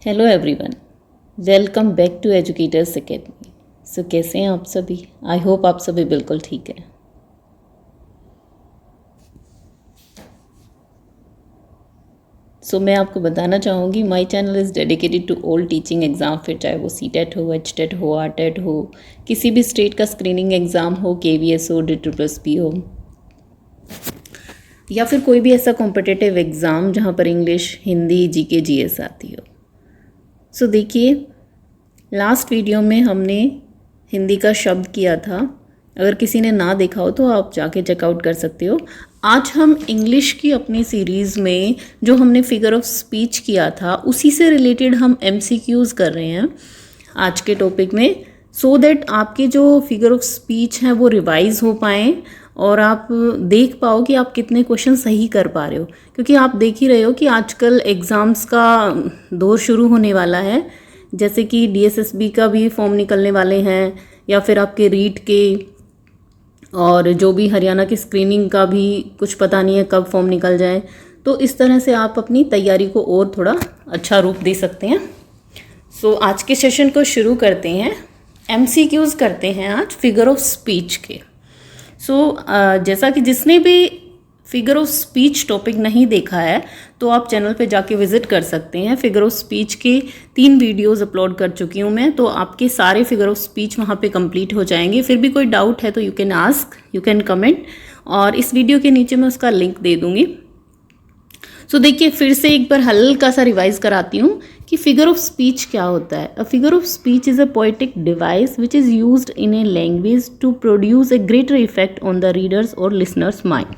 Hello everyone, welcome back to Educators Academy. So कैसे हैं आप सभी? आई होप आप सभी बिल्कुल ठीक हैं। सो मैं आपको बताना चाहूँगी my channel is dedicated to all teaching exam, फिर चाहे वो सीटेट हो, एचटेट हो, आरटेट हो, किसी भी स्टेट का स्क्रीनिंग एग्ज़ाम हो, केवीएस हो, DSSP हो, या फिर कोई भी ऐसा कॉम्पिटिटिव एग्ज़ाम जहाँ पर इंग्लिश, हिंदी, जीके, जीएस आती हो। सो देखिए, लास्ट वीडियो में हमने हिंदी का शब्द किया था। अगर किसी ने ना देखा हो तो आप जाके चेकआउट कर सकते हो। आज हम इंग्लिश की अपनी सीरीज़ में जो हमने फिगर ऑफ स्पीच किया था उसी से रिलेटेड हम MCQs कर रहे हैं आज के टॉपिक में, सो दैट आपके जो फिगर ऑफ स्पीच हैं वो रिवाइज हो पाएँ और आप देख पाओ कि आप कितने क्वेश्चन सही कर पा रहे हो। क्योंकि आप देख ही रहे हो कि आजकल एग्ज़ाम्स का दौर शुरू होने वाला है, जैसे कि DSSB का भी फॉर्म निकलने वाले हैं, या फिर आपके रीट के, और जो भी हरियाणा की स्क्रीनिंग का भी कुछ पता नहीं है कब फॉर्म निकल जाए। तो इस तरह से आप अपनी तैयारी को और थोड़ा अच्छा रूप दे सकते हैं। सो आज के सेशन को शुरू करते हैं। MCQs करते हैं आज फिगर ऑफ स्पीच के। जैसा कि जिसने भी फिगर ऑफ स्पीच टॉपिक नहीं देखा है तो आप चैनल पे जाके विजिट कर सकते हैं। फिगर ऑफ स्पीच के 3 वीडियोस अपलोड कर चुकी हूँ मैं, तो आपके सारे फिगर ऑफ स्पीच वहाँ पे कंप्लीट हो जाएंगे। फिर भी कोई डाउट है तो you can ask, you can comment, और इस वीडियो के नीचे मैं उसका लिंक दे दूँगी। देखिए, फिर से एक बार हल्का सा रिवाइज कराती हूँ कि फिगर ऑफ स्पीच क्या होता है। A figure of speech is a poetic device which is used in a language to produce a greater effect on the readers और listeners mind.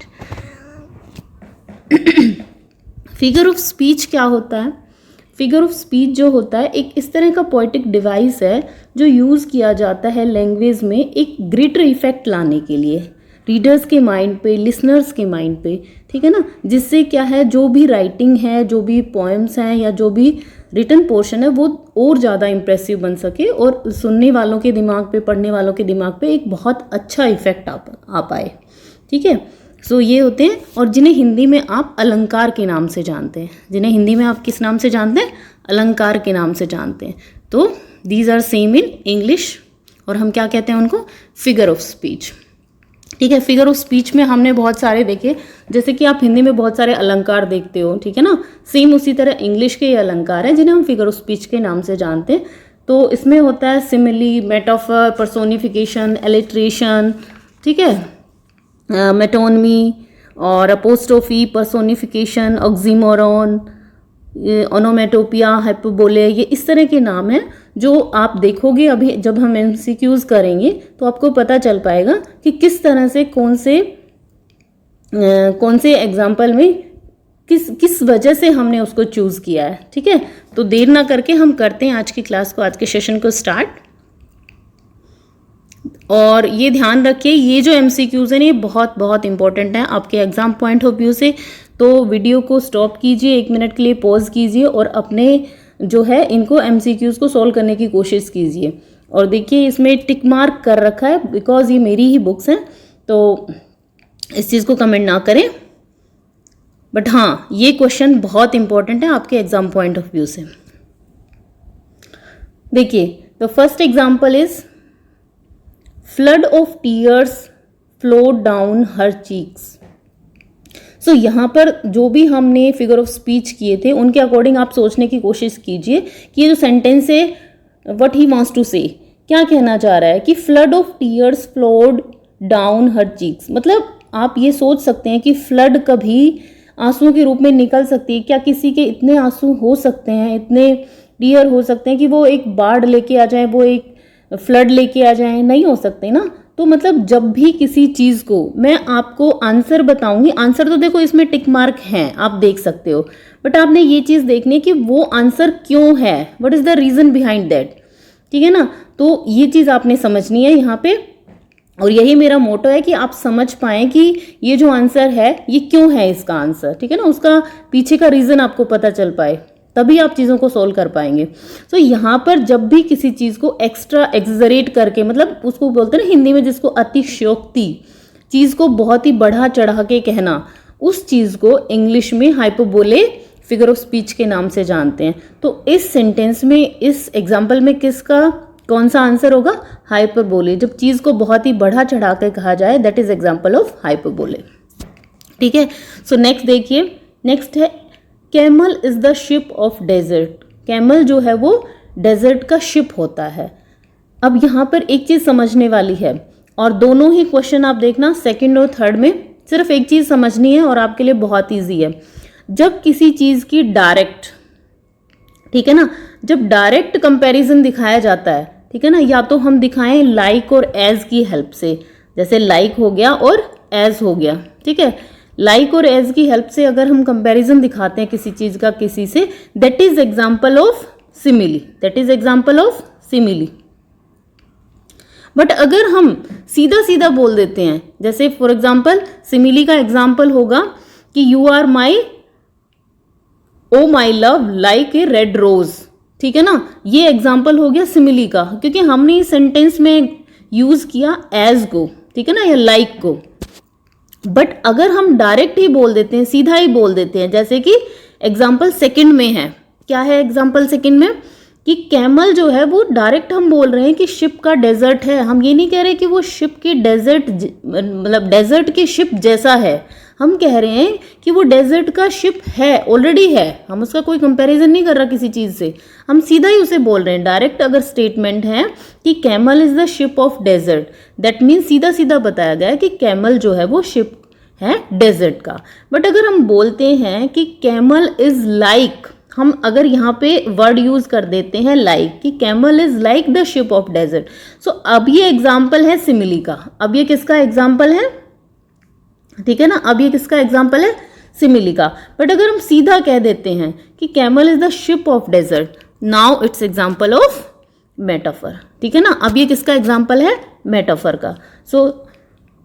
Figure of speech क्या होता है? फिगर ऑफ स्पीच जो होता है एक इस तरह का पोएटिक डिवाइस है जो यूज़ किया जाता है लैंग्वेज में एक ग्रेटर इफेक्ट लाने के लिए रीडर्स के माइंड पे, लिसनर्स के माइंड पे, ठीक है ना। जिससे क्या है, जो भी राइटिंग है, जो भी पोएम्स हैं या जो भी रिटन पोर्शन है वो और ज़्यादा इम्प्रेसिव बन सके और सुनने वालों के दिमाग पे, पढ़ने वालों के दिमाग पे एक बहुत अच्छा इफेक्ट आ पाए, ठीक है। ये होते हैं, और जिन्हें हिंदी में आप अलंकार के नाम से जानते हैं। जिन्हें हिंदी में आप किस नाम से जानते हैं? अलंकार के नाम से जानते हैं। तो these are same in English, और हम क्या कहते हैं उनको? फिगर ऑफ स्पीच, ठीक है। फिगर ऑफ स्पीच में हमने बहुत सारे देखे, जैसे कि आप हिंदी में बहुत सारे अलंकार देखते हो, ठीक है ना। सेम उसी तरह इंग्लिश के ये अलंकार हैं जिन्हें हम फिगर ऑफ स्पीच के नाम से जानते हैं। तो इसमें होता है सिमिली, मेटाफर, पर्सोनिफिकेशन, एलिट्रेशन, ठीक है, मेटोनमी और apostrophe, personification, oxymoron, onomatopoeia, hyperbole, ये इस तरह के नाम हैं जो आप देखोगे अभी जब हम MCQs करेंगे तो आपको पता चल पाएगा कि किस तरह से कौन से एग्जाम्पल में किस वजह से हमने उसको चूज़ किया है, ठीक है। तो देर ना करके हम करते हैं आज की क्लास को, आज के सेशन को स्टार्ट। और ये ध्यान रखिए, ये जो MCQs हैं ये बहुत बहुत इंपॉर्टेंट हैं आपके एग्जाम पॉइंट ऑफ व्यू से। तो वीडियो को स्टॉप कीजिए, 1 मिनट के लिए पॉज कीजिए और अपने जो है इनको MCQs को सॉल्व करने की कोशिश कीजिए। और देखिए, इसमें टिक मार्क कर रखा है बिकॉज ये मेरी ही बुक्स हैं, तो इस चीज़ को कमेंट ना करें। बट हाँ, ये क्वेश्चन बहुत इंपॉर्टेंट है आपके एग्जाम पॉइंट ऑफ व्यू से। देखिए, the first example is flood of tears flowed down her cheeks. यहाँ पर जो भी हमने फिगर ऑफ स्पीच किए थे उनके अकॉर्डिंग आप सोचने की कोशिश कीजिए कि ये जो सेंटेंस है, व्हाट ही वांट्स टू से, क्या कहना चाह रहा है कि flood of tears flowed down her cheeks. मतलब आप ये सोच सकते हैं कि फ्लड कभी आंसुओं के रूप में निकल सकती है क्या? किसी के इतने आंसू हो सकते हैं, इतने टीयर हो सकते हैं कि वो एक बाढ़ लेके आ जाए, वो एक फ्लड लेके आ जाए? नहीं हो सकते ना। तो मतलब जब भी किसी चीज़ को मैं आपको आंसर बताऊंगी, आंसर तो देखो इसमें टिक मार्क हैं, आप देख सकते हो, बट आपने ये चीज़ देखनी है कि वो आंसर क्यों है, what is the reason behind that, ठीक है ना। तो ये चीज़ आपने समझनी है यहाँ पे, और यही मेरा मोटो है कि आप समझ पाएँ कि ये जो आंसर है ये क्यों है इसका आंसर, ठीक है ना। उसका पीछे का रीज़न आपको पता चल पाए, तभी आप चीज़ों को सोल्व कर पाएंगे। यहाँ पर जब भी किसी चीज़ को एक्स्ट्रा एक्सजरेट करके, मतलब उसको बोलते हैं ना हिंदी में जिसको अतिशयोक्ति, चीज़ को बहुत ही बढ़ा चढ़ा के कहना, उस चीज़ को इंग्लिश में हाइपरबोले फिगर ऑफ स्पीच के नाम से जानते हैं। तो इस सेंटेंस में, इस एग्जाम्पल में किसका कौन सा आंसर होगा? हाइपरबोले। जब चीज़ को बहुत ही बढ़ा चढ़ा कर कहा जाए, that is example of hyperbole. ठीक है, सो नेक्स्ट देखिए, नेक्स्ट है camel is the ship of desert. Camel जो है वो डेजर्ट का शिप होता है। अब यहाँ पर एक चीज़ समझने वाली है, और दोनों ही क्वेश्चन आप देखना सेकंड और थर्ड में सिर्फ एक चीज़ समझनी है और आपके लिए बहुत ईजी है। जब किसी चीज़ की डायरेक्ट, ठीक है ना, जब डायरेक्ट कंपैरिजन दिखाया जाता है, ठीक है ना, या तो हम दिखाएं लाइक और एज की हेल्प से, जैसे लाइक हो गया और एज हो गया, ठीक है, लाइक और एज की हेल्प से अगर हम कंपैरिजन दिखाते हैं किसी चीज़ का किसी से, that is example of simile, that is example of simile. But अगर हम सीधा सीधा बोल देते हैं, जैसे फॉर एग्जाम्पल सिमिली का एग्जाम्पल होगा कि you are my o my love like a red rose, ठीक है ना, ये एग्जाम्पल हो गया सिमिली का, क्योंकि हमने इस सेंटेंस में यूज किया एज को, ठीक है ना, या लाइक को। बट अगर हम डायरेक्ट ही बोल देते हैं, सीधा ही बोल देते हैं, जैसे कि एग्जाम्पल सेकंड में है, क्या है एग्जाम्पल सेकंड में, कि कैमल जो है वो डायरेक्ट हम बोल रहे हैं कि शिप का डेजर्ट है। हम ये नहीं कह रहे कि वो शिप के डेजर्ट, मतलब डेजर्ट के शिप जैसा है, हम कह रहे हैं कि वो डेजर्ट का शिप है, ऑलरेडी है, हम उसका कोई कंपैरिजन नहीं कर रहा किसी चीज़ से, हम सीधा ही उसे बोल रहे हैं। डायरेक्ट अगर स्टेटमेंट है कि camel is the ship of desert, that means सीधा सीधा बताया गया है कि कैमल जो है वो शिप है डेजर्ट का। बट अगर हम बोलते हैं कि कैमल इज लाइक, हम अगर यहाँ पे वर्ड यूज कर देते हैं लाइक, कि camel is like the ship of desert, so अब ये एग्जाम्पल है सिमिली का। अब ये किसका एग्जाम्पल है? ठीक है ना, अब ये किसका एग्जाम्पल है? सिमिली का। बट अगर हम सीधा कह देते हैं कि camel is the ship of desert, now it's example of metaphor. ठीक है ना, अब ये किसका एग्जाम्पल है? मेटाफर का। सो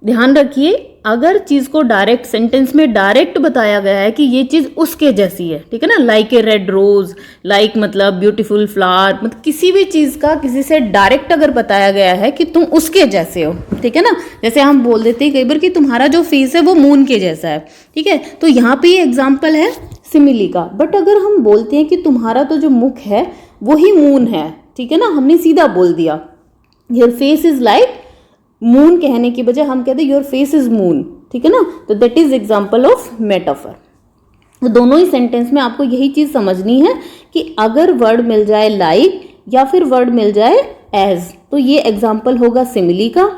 ध्यान रखिए, अगर चीज़ को डायरेक्ट सेंटेंस में डायरेक्ट बताया गया है कि ये चीज़ उसके जैसी है, ठीक है ना, like a red rose, like मतलब ब्यूटीफुल फ्लावर, मतलब किसी भी चीज़ का किसी से डायरेक्ट अगर बताया गया है कि तुम उसके जैसे हो, ठीक है ना, जैसे हम बोल देते हैं कई बार कि तुम्हारा जो फेस है वो मून के जैसा है, ठीक है, तो यहाँ पे ये एग्जाम्पल है सिमिली का। बट अगर हम बोलते हैं कि तुम्हारा तो जो मुख है वही मून है, ठीक है ना, हमने सीधा बोल दिया your face is like moon, कहने की बजाय हम कहते हैं योर फेस इज मून, ठीक है ना, तो that is example of metaphor. तो दोनों ही सेंटेंस में आपको यही चीज समझनी है कि अगर वर्ड मिल जाए लाइक या फिर वर्ड मिल जाए एज, तो ये एग्जाम्पल होगा सिमिली का,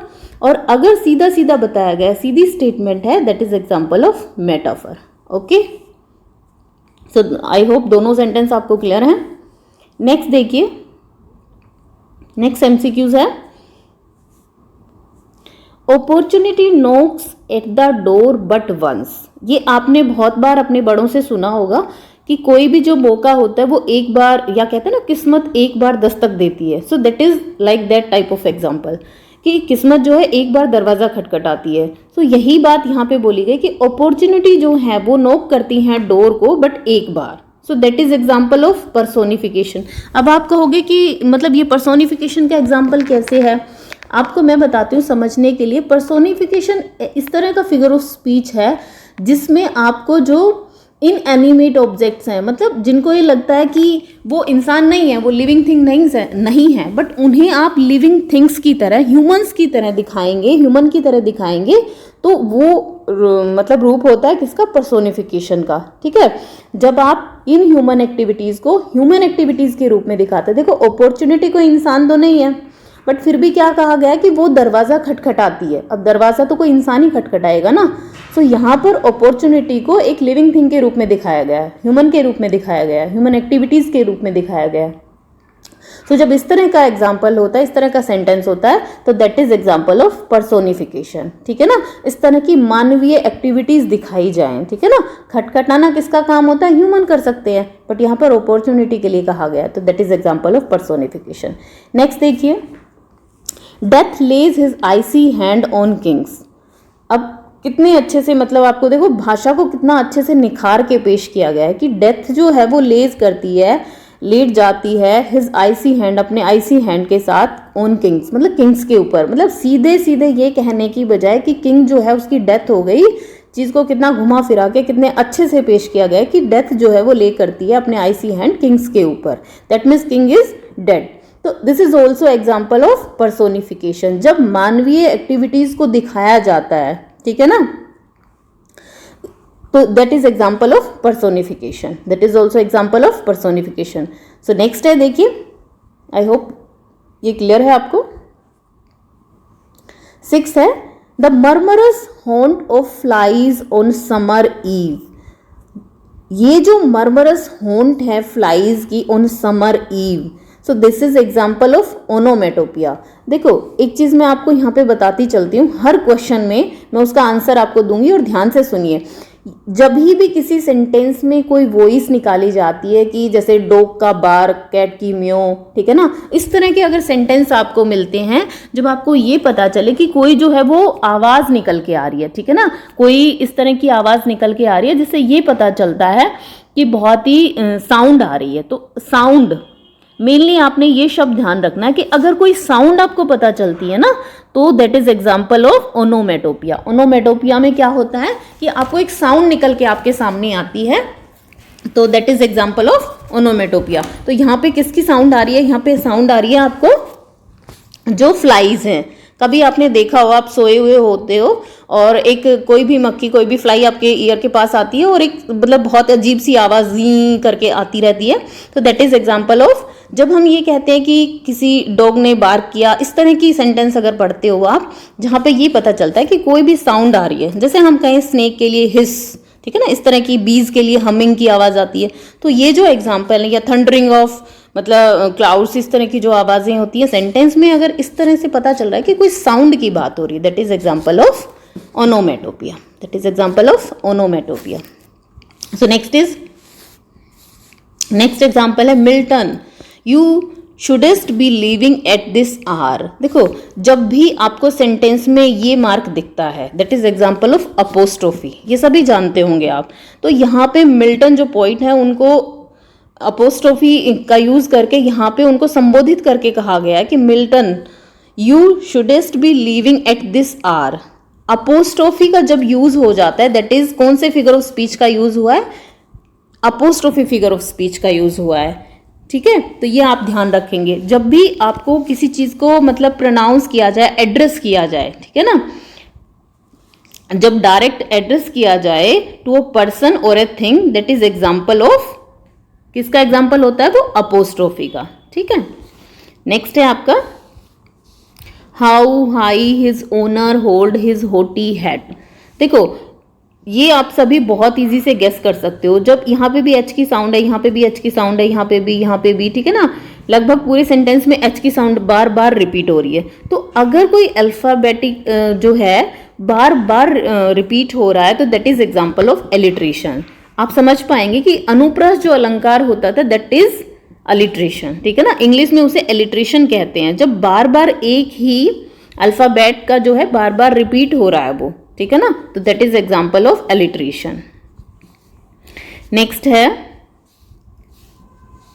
और अगर सीधा सीधा बताया गया, सीधी स्टेटमेंट है, that is example of metaphor. Okay, so I hope दोनों सेंटेंस आपको क्लियर है। नेक्स्ट देखिए, नेक्स्ट एमसीक्यूज है, opportunity knocks at the door but once. ये आपने बहुत बार अपने बड़ों से सुना होगा कि कोई भी जो मौका होता है वो एक बार, या कहते हैं ना किस्मत एक बार दस्तक देती है, सो that is like that type of example, कि किस्मत जो है एक बार दरवाजा खटखटाती है। तो यही बात यहाँ पे बोली गई कि अपॉर्चुनिटी जो है वो नॉक करती हैं डोर को बट एक बार, so that is example of personification. अब आप कहोगे कि मतलब ये पर्सोनिफिकेशन का एग्जाम्पल कैसे है, आपको मैं बताती हूँ समझने के लिए। पर्सोनिफिकेशन इस तरह का फिगर ऑफ स्पीच है जिसमें आपको जो इनएनिमेट ऑब्जेक्ट्स हैं, मतलब जिनको ये लगता है कि वो इंसान नहीं है, वो लिविंग थिंग नहीं है, बट उन्हें आप लिविंग थिंग्स की तरह, ह्यूमंस की तरह दिखाएंगे, ह्यूमन की तरह दिखाएंगे, तो वो मतलब रूप होता है किसका? पर्सोनिफिकेशन का। ठीक है, जब आप इन ह्यूमन एक्टिविटीज़ को ह्यूमन एक्टिविटीज़ के रूप में दिखाते हैं, देखो अपॉर्चुनिटी कोई इंसान तो नहीं है, बट फिर भी क्या कहा गया है कि वो दरवाज़ा खटखटाती है। अब दरवाज़ा तो कोई इंसान ही खटखटाएगा ना, सो यहाँ पर अपॉर्चुनिटी को एक लिविंग थिंग के रूप में दिखाया गया है, ह्यूमन के रूप में दिखाया गया है, ह्यूमन एक्टिविटीज़ के रूप में दिखाया गया है। सो जब इस तरह का एग्जाम्पल होता है, इस तरह का सेंटेंस होता है, तो that is example of personification. ठीक है ना, इस तरह की मानवीय एक्टिविटीज़ दिखाई जाएं, ठीक है ना। खटखटाना किसका काम होता है? ह्यूमन कर सकते हैं, बट यहाँ पर अपॉर्चुनिटी के लिए कहा गया है, तो that is example of personification. Next देखिए, death lays his icy hand on kings. अब कितने अच्छे से, मतलब आपको देखो भाषा को कितना अच्छे से निखार के पेश किया गया है कि डेथ जो है वो लेज करती है, लेट जाती है, हिज आइसी हैंड, अपने आइसी हैंड के साथ, ऑन किंग्स मतलब किंग्स के ऊपर, मतलब सीधे सीधे ये कहने की बजाय कि किंग जो है उसकी डेथ हो गई, चीज़ को कितना घुमा फिरा के कितने अच्छे से पेश किया गया है कि डेथ जो है वो ले करती है अपने आइसी हैंड किंग्स के ऊपर, that means king is dead. तो this is also example of personification, जब मानवीय एक्टिविटीज को दिखाया जाता है, ठीक है ना, तो that is example of personification, that is also example of personification. So next है, देखिए, आई होप ये क्लियर है आपको। 6 है the murmurous haunt of flies on summer eve. ये जो मर्मरस हॉन्ट है फ्लाइज की on summer eve, so this is example of onomatopoeia. देखो एक चीज मैं आपको यहाँ पे बताती चलती हूँ, हर क्वेश्चन में मैं उसका आंसर आपको दूंगी और ध्यान से सुनिए। जब भी किसी सेंटेंस में कोई वॉइस निकाली जाती है कि जैसे डॉग का बार्क, कैट की म्यो, ठीक है ना, इस तरह के अगर सेंटेंस आपको मिलते हैं, जब आपको ये पता चले कि कोई जो है वो आवाज निकल के आ रही है, ठीक है ना, कोई इस तरह की आवाज निकल के आ रही है जिससे ये पता चलता है कि बहुत ही साउंड आ रही है, तो साउंड मेनली आपने ये शब्द ध्यान रखना है कि अगर कोई साउंड आपको पता चलती है ना, तो that is example of onomatopoeia. Onomatopoeia में क्या होता है कि आपको एक साउंड निकल के आपके सामने आती है, तो that is example of onomatopoeia. तो यहाँ पे किसकी साउंड आ रही है? यहाँ पे साउंड आ रही है आपको जो फ्लाइज हैं। कभी आपने देखा हो, आप सोए हुए होते हो और एक कोई भी मक्खी, कोई भी फ्लाई आपके ईयर के पास आती है और एक मतलब बहुत अजीब सी आवाज़ जी करके आती रहती है, तो दैट इज एग्जाम्पल ऑफ, जब हम ये कहते हैं कि किसी डॉग ने बार्क किया, इस तरह की सेंटेंस अगर पढ़ते हो आप, जहाँ पे ये पता चलता है कि कोई भी साउंड आ रही है, जैसे हम कहें स्नेक के लिए हिस, ठीक है ना, इस तरह की बीज के लिए हमिंग की आवाज़ आती है, तो ये जो एग्जाम्पल है, या थंडरिंग ऑफ मतलब क्लाउड्स, इस तरह की जो आवाज़ें होती है सेंटेंस में, अगर इस तरह से पता चल रहा है कि कोई साउंड की बात हो रही है, that is example of onomatopoeia, that is example of onomatopoeia. So next example है Milton, you shouldst be living at this hour. देखो जब भी आपको सेंटेंस में ये मार्क दिखता है, that is example of apostrophe, ये सभी जानते होंगे आप। तो यहाँ पे मिल्टन जो पोइट है उनको अपोस्ट्रोफी का यूज करके यहाँ पे उनको संबोधित करके कहा गया है कि Milton you shouldst be living at this hour. Apostrophe का जब यूज हो जाता है, दैट इज कौन से फिगर ऑफ स्पीच का यूज हुआ है? अपोस्ट्रोफी फिगर ऑफ स्पीच का यूज हुआ है, ठीक है। तो ये आप ध्यान रखेंगे जब भी आपको किसी चीज को मतलब प्रोनाउंस किया जाए, एड्रेस किया जाए, ठीक है ना, जब डायरेक्ट एड्रेस किया जाए टू अ पर्सन और a thing, that is example of, किसका एग्जाम्पल होता है वो? अपोस्ट्रोफी का, ठीक है। नेक्स्ट है आपका how high his honour hold his haughty head. देखो ये आप सभी बहुत इजी से गेस कर सकते हो, जब यहाँ पे भी एच की साउंड है, यहाँ पे भी एच की साउंड है, यहाँ पे भी, ठीक है ना, लगभग पूरे सेंटेंस में एच की साउंड बार बार रिपीट हो रही है। तो अगर कोई अल्फाबेटिक जो है बार बार रिपीट हो रहा है, तो that is example of alliteration. आप समझ पाएंगे कि अनुप्रास जो अलंकार होता था दैट इज अलिट्रेशन, ठीक है ना, इंग्लिश में उसे एलिट्रेशन कहते हैं, जब बार बार एक ही अल्फाबेट का जो है बार बार रिपीट हो रहा है वो, ठीक है ना, तो that is example of alliteration. Next है,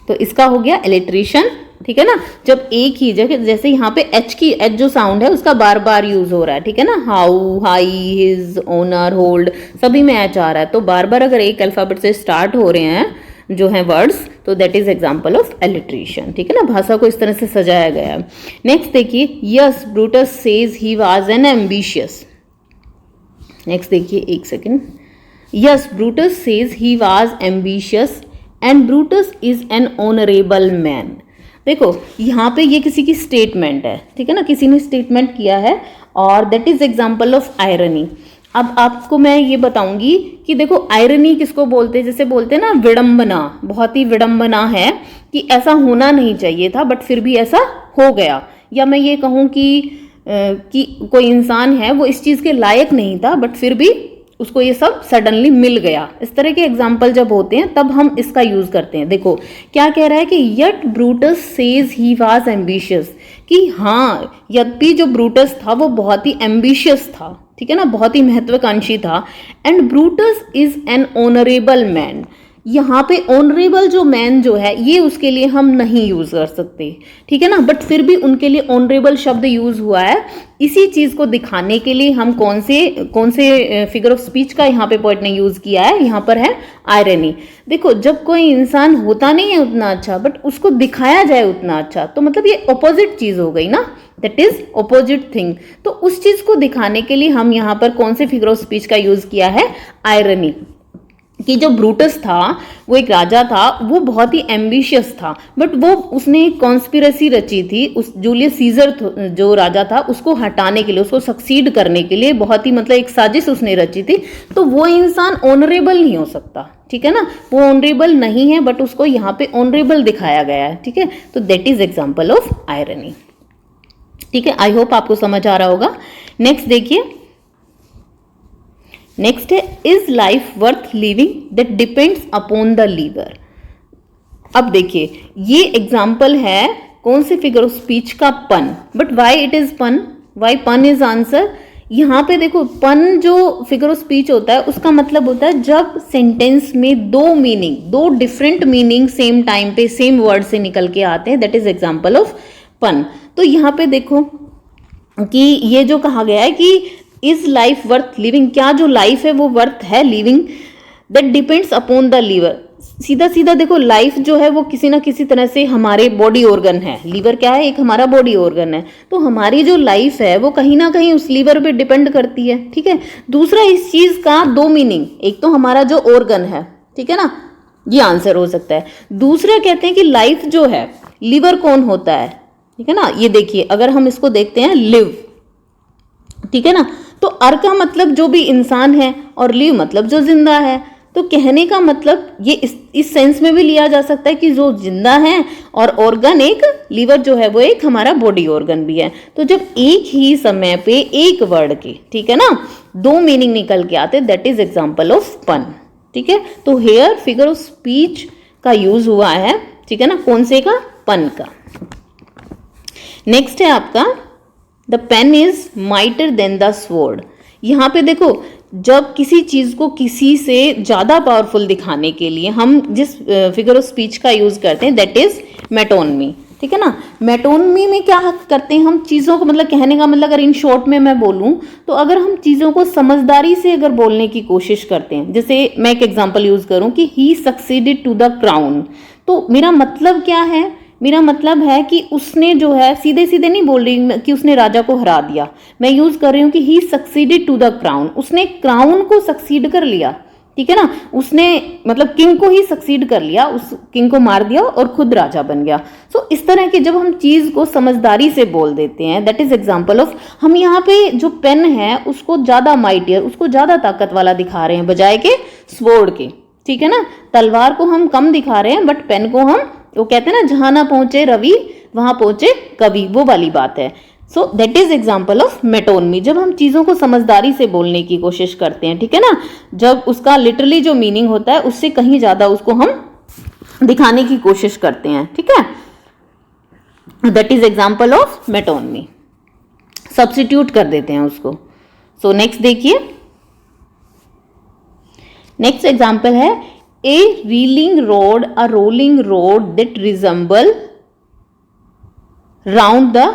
तो इसका हो गया एलिट्रेशन, ठीक है ना, जब एक ही जगह, जैसे यहाँ पे एच जो साउंड है उसका बार बार यूज हो रहा है, ठीक है ना, how, high, his, honour, hold, सभी में एच आ रहा है, तो बार बार अगर एक अल्फाबेट से स्टार्ट हो रहे हैं जो है वर्ड्स, तो that is example of alliteration, ठीक है ना, भाषा को इस तरह से सजाया गया है। नेक्स्ट देखिए, yes Brutus says he was an ambitious. Next देखिए, एक second, yes Brutus says he was ambitious and Brutus is an honourable man. देखो यहाँ पे ये किसी की स्टेटमेंट है, ठीक है ना, किसी ने स्टेटमेंट किया है और that is example of irony. अब आपको मैं ये बताऊंगी कि देखो आयरनी किसको बोलते हैं, जैसे बोलते हैं ना विडंबना, बहुत ही विडंबना है कि ऐसा होना नहीं चाहिए था बट फिर भी ऐसा हो गया, या मैं ये कहूँ कि कोई इंसान है वो इस चीज़ के लायक नहीं था बट फिर भी उसको ये सब सडनली मिल गया। इस तरह के एग्जाम्पल जब होते हैं तब हम इसका यूज करते हैं। देखो क्या कह रहा है कि yet Brutus says he was ambitious, कि हाँ यद्यपि जो ब्रूटस था वो बहुत ही एम्बिशियस था, ठीक है ना, बहुत ही महत्वाकांक्षी था, and Brutus is an honourable man, यहाँ पे ऑनरेबल जो मैन जो है ये उसके लिए हम नहीं यूज कर सकते, ठीक है ना, बट फिर भी उनके लिए ऑनरेबल शब्द यूज हुआ है। इसी चीज को दिखाने के लिए हम कौन से फिगर ऑफ स्पीच का यहाँ पे पोएट ने यूज किया है, यहाँ पर है आयरनी। देखो जब कोई इंसान होता नहीं है उतना अच्छा बट उसको दिखाया जाए उतना अच्छा, तो मतलब ये ऑपोजिट चीज हो गई ना, दैट इज ऑपोजिट थिंग। तो उस चीज को दिखाने के लिए हम यहाँ पर कौन से फिगर ऑफ स्पीच का यूज किया है, आयरनी। कि जो ब्रूटस था वो एक राजा था, वो बहुत ही एम्बिशियस था, बट वो उसने एक कॉन्स्पिरेसी रची थी उस जूलियस सीजर जो राजा था उसको हटाने के लिए, उसको सक्सीड करने के लिए बहुत ही मतलब एक साजिश उसने रची थी। तो वो इंसान ऑनरेबल नहीं हो सकता, ठीक है ना, वो ऑनरेबल नहीं है बट उसको यहाँ पे ऑनरेबल दिखाया गया है, ठीक है। तो that is example of irony, ठीक है। आई होप आपको समझ आ रहा होगा। नेक्स्ट देखिए, नेक्स्ट है is life worth living that depends upon the liver. अब देखिए ये एग्जाम्पल है कौन से फिगर ऑफ स्पीच का, पन। बट वाई इट इज पन, वाई पन इज आंसर। यहाँ पे देखो पन जो फिगर ऑफ स्पीच होता है उसका मतलब होता है जब सेंटेंस में दो मीनिंग, दो डिफरेंट मीनिंग सेम टाइम पे सेम वर्ड से निकल के आते हैं, दैट इज एग्जाम्पल ऑफ पन। तो यहाँ पे देखो कि ये जो कहा गया है कि इज लाइफ वर्थ लिविंग, क्या जो लाइफ है वो वर्थ है living, that depends upon the liver. सीधा सीधा देखो लाइफ जो है वो किसी ना किसी तरह से हमारे बॉडी ऑर्गन है, लीवर क्या है, एक हमारा बॉडी ऑर्गन है, तो हमारी जो लाइफ है वो कहीं ना कहीं उस लीवर पे डिपेंड करती है, ठीक है। दूसरा इस चीज का दो मीनिंग, एक तो हमारा जो ऑर्गन है, ठीक है ना, ये आंसर हो सकता है। दूसरा कहते हैं कि लाइफ जो है, लीवर कौन होता है, ठीक है ना। ये देखिए अगर हम इसको देखते हैं लिव, ठीक है ना, तो अर का मतलब जो भी इंसान है और लिव मतलब जो जिंदा है। तो कहने का मतलब ये इस सेंस में भी लिया जा सकता है कि जो जिंदा है और ऑर्गन एक लीवर जो है वो एक हमारा बॉडी ऑर्गन भी है। तो जब एक ही समय पे एक वर्ड के, ठीक है ना, दो मीनिंग निकल के आते, दैट इज एग्जाम्पल ऑफ पन, ठीक है। तो हेयर फिगर ऑफ स्पीच का यूज हुआ है, ठीक है ना, कौन से का, पन का। नेक्स्ट है आपका the pen is mightier than the sword. यहाँ पे देखो जब किसी चीज को किसी से ज्यादा पावरफुल दिखाने के लिए हम जिस फिगर ऑफ स्पीच का यूज करते हैं दैट इज मेटोनमी, ठीक है ना। मेटोनमी में क्या करते हैं हम, चीजों को मतलब कहने का मतलब अगर इन शॉर्ट में मैं बोलूं तो अगर हम चीजों को समझदारी से अगर बोलने की कोशिश करते हैं, जैसे मैं एक एग्जांपल यूज करूं कि ही सक्सीडेड टू द क्राउन, तो मेरा मतलब क्या है, मेरा मतलब है कि उसने जो है सीधे सीधे नहीं बोल रही कि उसने राजा को हरा दिया, मैं यूज कर रही हूँ कि ही सक्सीडेड टू द क्राउन, उसने क्राउन को सक्सीड कर लिया, ठीक है ना, उसने मतलब किंग को ही सक्सीड कर लिया, उस किंग को मार दिया और खुद राजा बन गया। सो इस तरह की जब हम चीज को समझदारी से बोल देते हैं दैट इज एग्जाम्पल ऑफ, हम यहाँ पे जो पेन है उसको ज्यादा माइटियर, उसको ज्यादा ताकत वाला दिखा रहे हैं बजाय के स्वॉर्ड के, ठीक है ना। तलवार को हम कम दिखा रहे हैं बट पेन को हम, वो कहते हैं ना जहां ना पहुंचे रवि वहां पहुंचे कवि, वो वाली बात है। सो that is example of metonymy, जब हम चीजों को समझदारी से बोलने की कोशिश करते हैं, ठीक है ना, जब उसका लिटरली जो मीनिंग होता है उससे कहीं ज्यादा उसको हम दिखाने की कोशिश करते हैं, ठीक है, that is example of metonymy, substitute कर देते हैं उसको। सो नेक्स्ट देखिए, नेक्स्ट एग्जाम्पल है a reeling rod, a rolling rod that resemble round the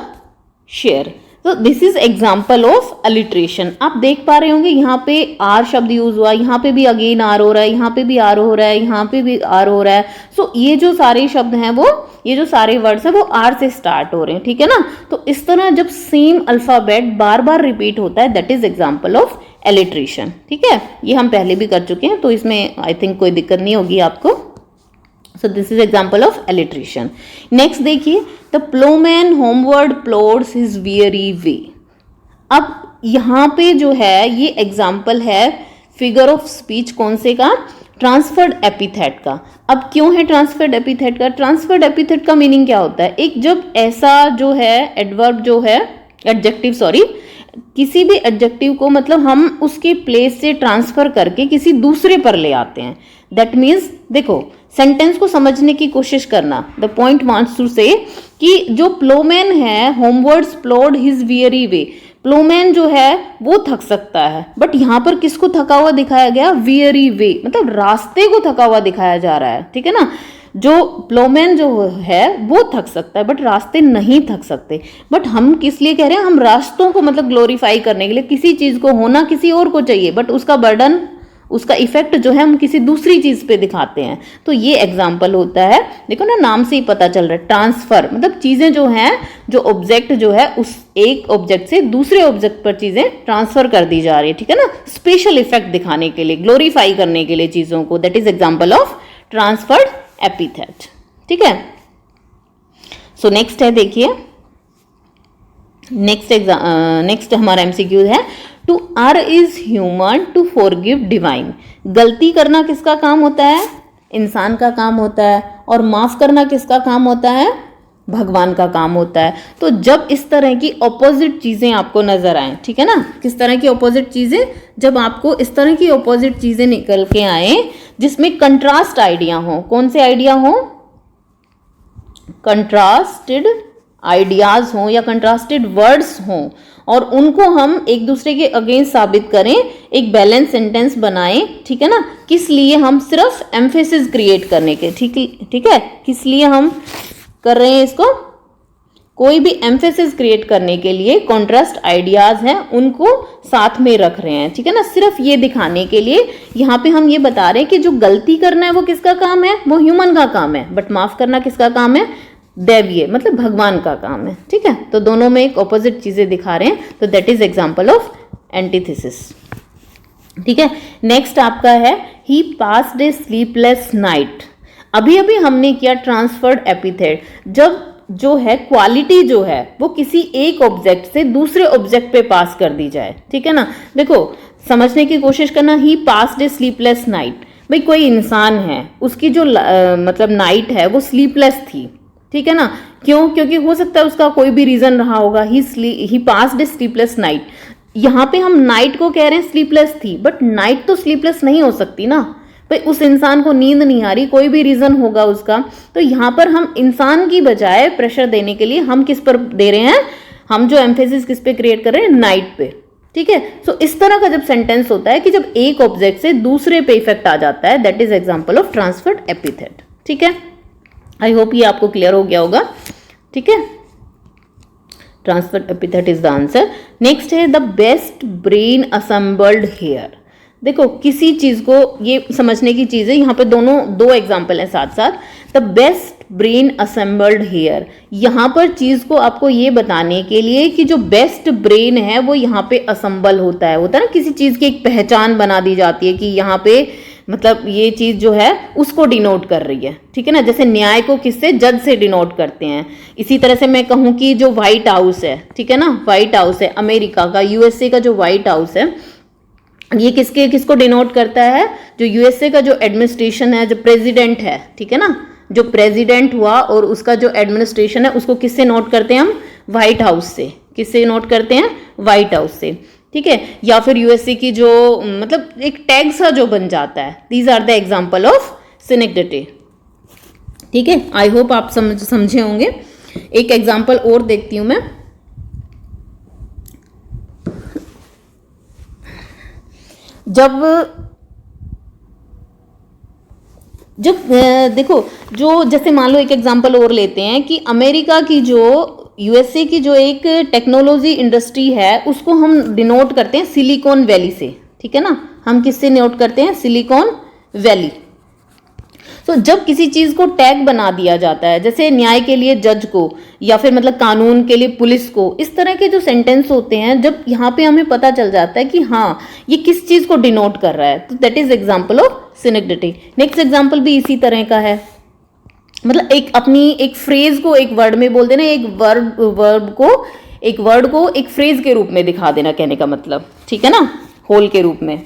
share। तो this is example of alliteration. आप देख पा रहे होंगे यहाँ पे आर शब्द यूज हुआ, यहाँ पे भी अगेन आर हो रहा है, यहाँ पे भी आर हो रहा है, यहाँ पे भी आर हो रहा है। सो ये जो सारे शब्द हैं वो, ये जो सारे वर्ड्स हैं वो आर से स्टार्ट हो रहे हैं, ठीक है ना। तो इस तरह जब सेम अल्फाबेट बार बार रिपीट होता है that is example of alliteration, ठीक है। ये हम पहले भी कर चुके हैं तो इसमें आई थिंक कोई दिक्कत नहीं होगी आपको। So this is example of alliteration. Next देखिए, the ploughman homeward plods his weary way. अब यहाँ पे जो है ये एग्जाम्पल है फिगर ऑफ स्पीच कौन से का, ट्रांसफर्ड एपिथेट का। अब क्यों है ट्रांसफर्ड एपिथेट का, ट्रांसफर्ड एपिथेट का मीनिंग क्या होता है, एक जब ऐसा जो है एडवर्ब जो है एडजेक्टिव, सॉरी, किसी भी एडजेक्टिव को मतलब हम उसके प्लेस से ट्रांसफर करके किसी दूसरे पर ले आते हैं, दैट मीन्स देखो सेंटेंस को समझने की कोशिश करना। द पॉइंट वांट्स टू से कि जो प्लोमैन है होमवर्ड्स प्लोड हिज वियरी वे, प्लोमैन जो है वो थक सकता है, बट यहाँ पर किसको थका हुआ दिखाया गया, वियरी वे, मतलब रास्ते को थका हुआ दिखाया जा रहा है, ठीक है ना। जो प्लोमैन जो है वो थक सकता है बट रास्ते नहीं थक सकते। बट हम किस लिए कह रहे हैं, हम रास्तों को मतलब ग्लोरीफाई करने के लिए, किसी चीज को होना किसी और को चाहिए बट उसका बर्डन, उसका इफेक्ट जो है हम किसी दूसरी चीज पे दिखाते हैं। तो ये एग्जाम्पल होता है, देखो ना नाम से ही पता चल रहा है, ट्रांसफर, मतलब चीजें जो हैं, जो ऑब्जेक्ट जो है उस एक ऑब्जेक्ट से दूसरे ऑब्जेक्ट पर चीजें ट्रांसफर कर दी जा रही है, ठीक है ना, स्पेशल इफेक्ट दिखाने के लिए, ग्लोरीफाई करने के लिए चीजों को, that is example of transferred epithet, ठीक है। सो नेक्स्ट है, देखिए नेक्स्ट हमारा एमसीक्यू है, to err is human to forgive divine. गलती करना किसका काम होता है, इंसान का काम होता है, और माफ करना किसका काम होता है, भगवान का काम होता है। तो जब इस तरह की ऑपोजिट चीजें आपको नजर आए, ठीक है ना, किस तरह की ऑपोजिट चीजें, जब आपको इस तरह की ऑपोजिट चीजें निकल के आए जिसमें कंट्रास्ट आइडिया हो, कौन से आइडिया हो, कंट्रास्टेड आइडियाज हों या कंट्रास्टेड वर्ड्स हों, और उनको हम एक दूसरे के अगेंस्ट साबित करें, एक बैलेंस सेंटेंस बनाएं, ठीक है ना। किस लिए, हम सिर्फ एम्फेसिस क्रिएट करने के, ठीक है, किस लिए हम कर रहे हैं इसको, कोई भी एम्फेसिस क्रिएट करने के लिए कॉन्ट्रास्ट आइडियाज हैं उनको साथ में रख रहे हैं, ठीक है ना, सिर्फ ये दिखाने के लिए। यहाँ पे हम ये बता रहे हैं कि जो गलती करना है वो किसका काम है, वो ह्यूमन का काम है, बट माफ करना किसका काम है, दैवीय, मतलब भगवान का काम है, ठीक है। तो दोनों में एक ऑपोजिट चीजें दिखा रहे हैं, तो that is example of antithesis, ठीक है। नेक्स्ट आपका है, ही पास्ड ए स्लीपलेस नाइट। अभी अभी हमने किया ट्रांसफर्ड एपिथेट, जब जो है क्वालिटी जो है वो किसी एक ऑब्जेक्ट से दूसरे ऑब्जेक्ट पे पास कर दी जाए, ठीक है ना। देखो समझने की कोशिश करना, ही पास्ड ए स्लीपलेस नाइट, भाई कोई इंसान है, उसकी जो मतलब नाइट है वो स्लीपलेस थी, ठीक है ना, क्यों, क्योंकि हो सकता है उसका कोई भी रीजन रहा होगा, ही पास्ड ए स्लीपलेस नाइट। यहाँ पे हम नाइट को कह रहे हैं स्लीपलेस थी, बट नाइट तो स्लीपलेस नहीं हो सकती ना, भाई उस इंसान को नींद नहीं आ रही, कोई भी रीजन होगा उसका। तो यहाँ पर हम इंसान की बजाय प्रेशर देने के लिए हम किस पर दे रहे हैं, हम जो एम्फेसिस किस पे क्रिएट कर रहे हैं, नाइट पे, ठीक है। सो इस तरह का जब सेंटेंस होता है कि जब एक ऑब्जेक्ट से दूसरे पे इफेक्ट आ जाता है, that is example of transferred epithet, ठीक है। आई होप ये आपको क्लियर हो गया होगा, ठीक है। Transferred epithet is the answer. Next है, the best brain assembled here. देखो किसी चीज को, ये समझने की चीज है, यहाँ पे दो एग्जाम्पल हैं साथ साथ। The best brain assembled here, यहाँ पर चीज को आपको ये बताने के लिए कि जो बेस्ट ब्रेन है वो यहाँ पे असेंबल होता है ना, किसी चीज की एक पहचान बना दी जाती है कि यहाँ पे मतलब ये चीज जो है उसको डिनोट कर रही है, ठीक है ना। जैसे न्याय को किससे, जज से डिनोट करते हैं। इसी तरह से मैं कहूँ कि जो व्हाइट हाउस है, ठीक है ना, व्हाइट हाउस है अमेरिका का, यूएसए का जो व्हाइट हाउस है, ये किसको डिनोट करता है, जो यूएसए का जो एडमिनिस्ट्रेशन है, जो प्रेसिडेंट है, ठीक है ना, जो प्रेसिडेंट हुआ और उसका जो एडमिनिस्ट्रेशन है उसको किससे नोट करते हैं हम, व्हाइट हाउस से। किससे नोट करते हैं, व्हाइट हाउस से, ठीक है। या फिर यूएसए की जो मतलब एक टैग सा जो बन जाता है, these are the example of synecdoche, ठीक है। आई होप आप समझे होंगे। एक एग्जाम्पल और देखती हूं मैं, जब देखो, जो जैसे मान लो एक एग्जांपल और लेते हैं कि अमेरिका की जो यूएसए की जो एक टेक्नोलॉजी इंडस्ट्री है उसको हम डिनोट करते हैं सिलिकॉन वैली से, ठीक है ना। हम किससे नोट करते हैं, सिलिकॉन वैली। तो जब किसी चीज को टैग बना दिया जाता है, जैसे न्याय के लिए जज को, या फिर मतलब कानून के लिए पुलिस को, इस तरह के जो सेंटेंस होते हैं, जब यहाँ पे हमें पता चल जाता है कि हाँ ये किस चीज को डिनोट कर रहा है, तो that is example of synecdoche. Next example भी इसी तरह का है, मतलब एक फ्रेज को एक वर्ड में बोल देना, एक वर्ड को एक फ्रेज के रूप में दिखा देना, कहने का मतलब, ठीक है ना, होल के रूप में।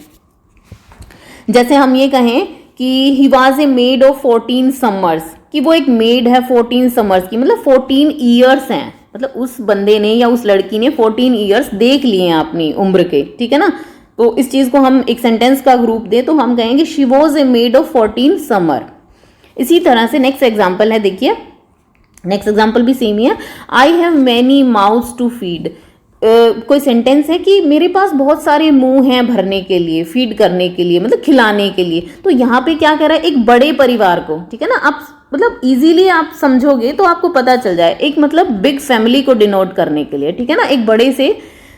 जैसे हम ये कहें कि he was a maid of 14 summers, कि वो एक मेड है 14 समर्स की, मतलब 14 ईयर्स हैं, मतलब उस बंदे ने या उस लड़की ने 14 ईयर्स देख लिए हैं अपनी उम्र के, ठीक है ना। तो इस चीज को हम एक सेंटेंस का ग्रुप दें तो हम कहेंगे she was a maid of 14 summer. इसी तरह से नेक्स्ट एग्जाम्पल है, देखिए नेक्स्ट एग्जाम्पल भी सेम ही है, I have many mouths to feed. कोई सेंटेंस है कि मेरे पास बहुत सारे मुंह हैं भरने के लिए, फीड करने के लिए, मतलब खिलाने के लिए, तो यहाँ पे क्या कह रहा है, एक बड़े परिवार को, ठीक है ना, आप मतलब इजीली आप समझोगे तो आपको पता चल जाए, एक मतलब बिग फैमिली को डिनोट करने के लिए, ठीक है ना, एक बड़े से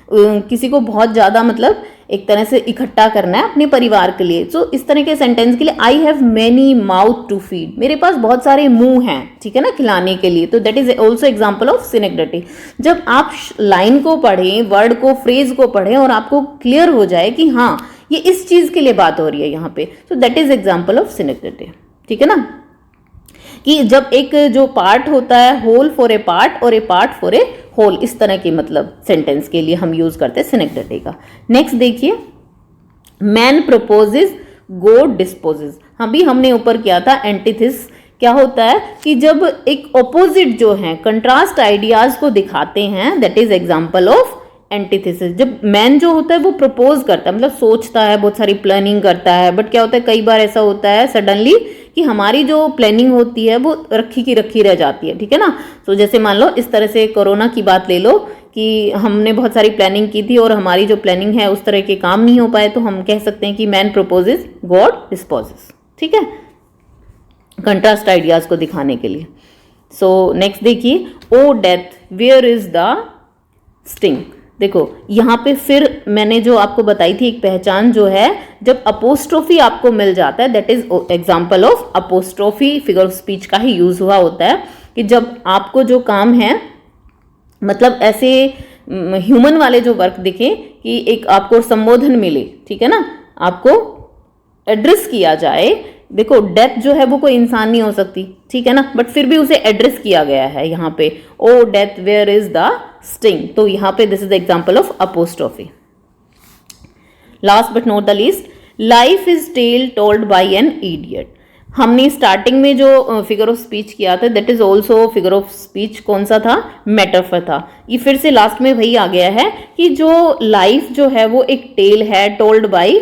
किसी को बहुत ज़्यादा मतलब एक तरह से इकट्ठा करना है अपने परिवार के लिए। सो इस तरह के सेंटेंस के लिए I have many mouth to feed, मेरे पास बहुत सारे मुंह हैं, ठीक है ना, खिलाने के लिए, तो that is also example of synecdoche. जब आप लाइन को पढ़ें, वर्ड को, फ्रेज को पढ़ें और आपको क्लियर हो जाए कि हाँ ये इस चीज़ के लिए बात हो रही है यहाँ पे, so that is example of synecdoche, ठीक है ना, कि जब एक जो पार्ट होता है, होल फॉर ए पार्ट और ए पार्ट फॉर ए होल, इस तरह की मतलब सेंटेंस के लिए हम यूज करते हैं सिनेक्डिटी का। नेक्स्ट देखिए, मैन प्रपोजेज, गॉड डिस्पोजेज। अभी हमने ऊपर किया था एंटीथिस, क्या होता है कि जब एक ऑपोजिट जो है कंट्रास्ट आइडियाज को दिखाते हैं, that is example of antithesis. जब मैन जो होता है वो प्रपोज करता है, मतलब सोचता है, बहुत सारी प्लानिंग करता है, बट क्या होता है कई बार ऐसा होता है सडनली कि हमारी जो प्लानिंग होती है वो रखी की रखी रह जाती है, ठीक है ना। तो जैसे मान लो इस तरह से कोरोना की बात ले लो कि हमने बहुत सारी प्लानिंग की थी और हमारी जो प्लानिंग है उस तरह के काम नहीं हो पाए, तो हम कह सकते हैं कि मैन प्रपोजेज, गॉड डिस्पोजेस, ठीक है, कंट्रास्ट आइडियाज को दिखाने के लिए। सो नेक्स्ट देखिए, o death where is the sting. देखो यहाँ पे फिर मैंने जो आपको बताई थी एक पहचान जो है, जब अपोस्ट्रोफी आपको मिल जाता है, that is example of apostrophe, figure of speech का ही यूज हुआ होता है कि जब आपको जो काम है, मतलब ऐसे ह्यूमन वाले जो वर्क दिखे कि एक आपको संबोधन मिले, ठीक है ना, आपको एड्रेस किया जाए। देखो डेथ जो है वो कोई इंसान नहीं हो सकती, ठीक है ना, बट फिर भी उसे एड्रेस किया गया है यहाँ पे, o death where is the sting, तो यहाँ पे this is the example of apostrophe. Last but not the least, life is tale told by an idiot. हमने स्टार्टिंग में जो फिगर ऑफ स्पीच किया था, that is also figure of speech कौन सा था, मेटाफर था। ये फिर से लास्ट में वही आ गया है कि जो लाइफ जो है वो एक टेल है, told by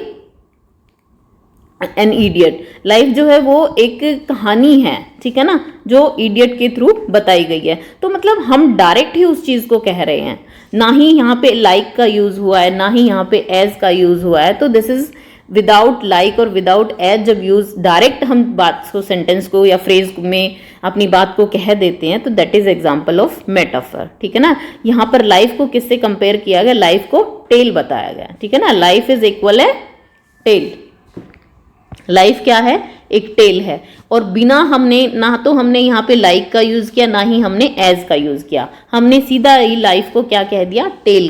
an idiot. Life जो है वो एक कहानी है, ठीक है ना, जो इडियट के थ्रू बताई गई है। तो मतलब हम डायरेक्ट ही उस चीज को कह रहे हैं, ना ही यहाँ पे लाइक का यूज हुआ है, ना ही यहाँ पे एज का यूज हुआ है। तो दिस इज विदाउट लाइक और विदाउट एज, जब यूज डायरेक्ट हम बात को, सेंटेंस को या फ्रेज में अपनी बात को कह देते हैं, तो that is example of metaphor, ठीक है ना। यहाँ पर लाइफ को किससे कंपेयर किया गया, लाइफ को टेल बताया गया, ठीक है ना, लाइफ इज इक्वल है टेल। लाइफ क्या है, एक टेल है, और बिना हमने, ना तो हमने यहाँ पे लाइक का यूज किया, ना ही हमने एज का यूज किया, हमने सीधा ही लाइफ को क्या कह दिया, टेल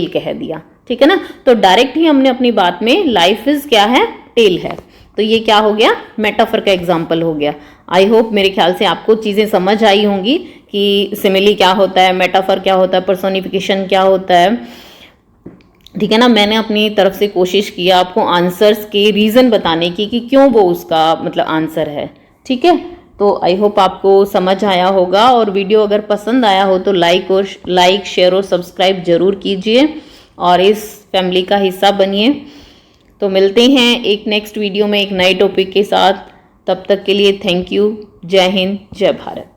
कह दिया, ठीक है ना। तो डायरेक्ट ही हमने अपनी बात में लाइफ इज क्या है, टेल है, तो ये क्या हो गया, मेटाफर का एग्जाम्पल हो गया। आई होप मेरे ख्याल से आपको चीजें समझ आई होंगी कि सिमिली क्या होता है, मेटाफर क्या होता है, पर्सोनिफिकेशन क्या होता है, ठीक है ना। मैंने अपनी तरफ से कोशिश किया आपको आंसर्स के रीज़न बताने की कि क्यों वो उसका मतलब आंसर है, ठीक है। तो आई होप आपको समझ आया होगा, और वीडियो अगर पसंद आया हो तो लाइक शेयर और सब्सक्राइब जरूर कीजिए और इस फैमिली का हिस्सा बनिए। तो मिलते हैं एक नेक्स्ट वीडियो में एक नए टॉपिक के साथ, तब तक के लिए थैंक यू। जय हिंद, जय भारत।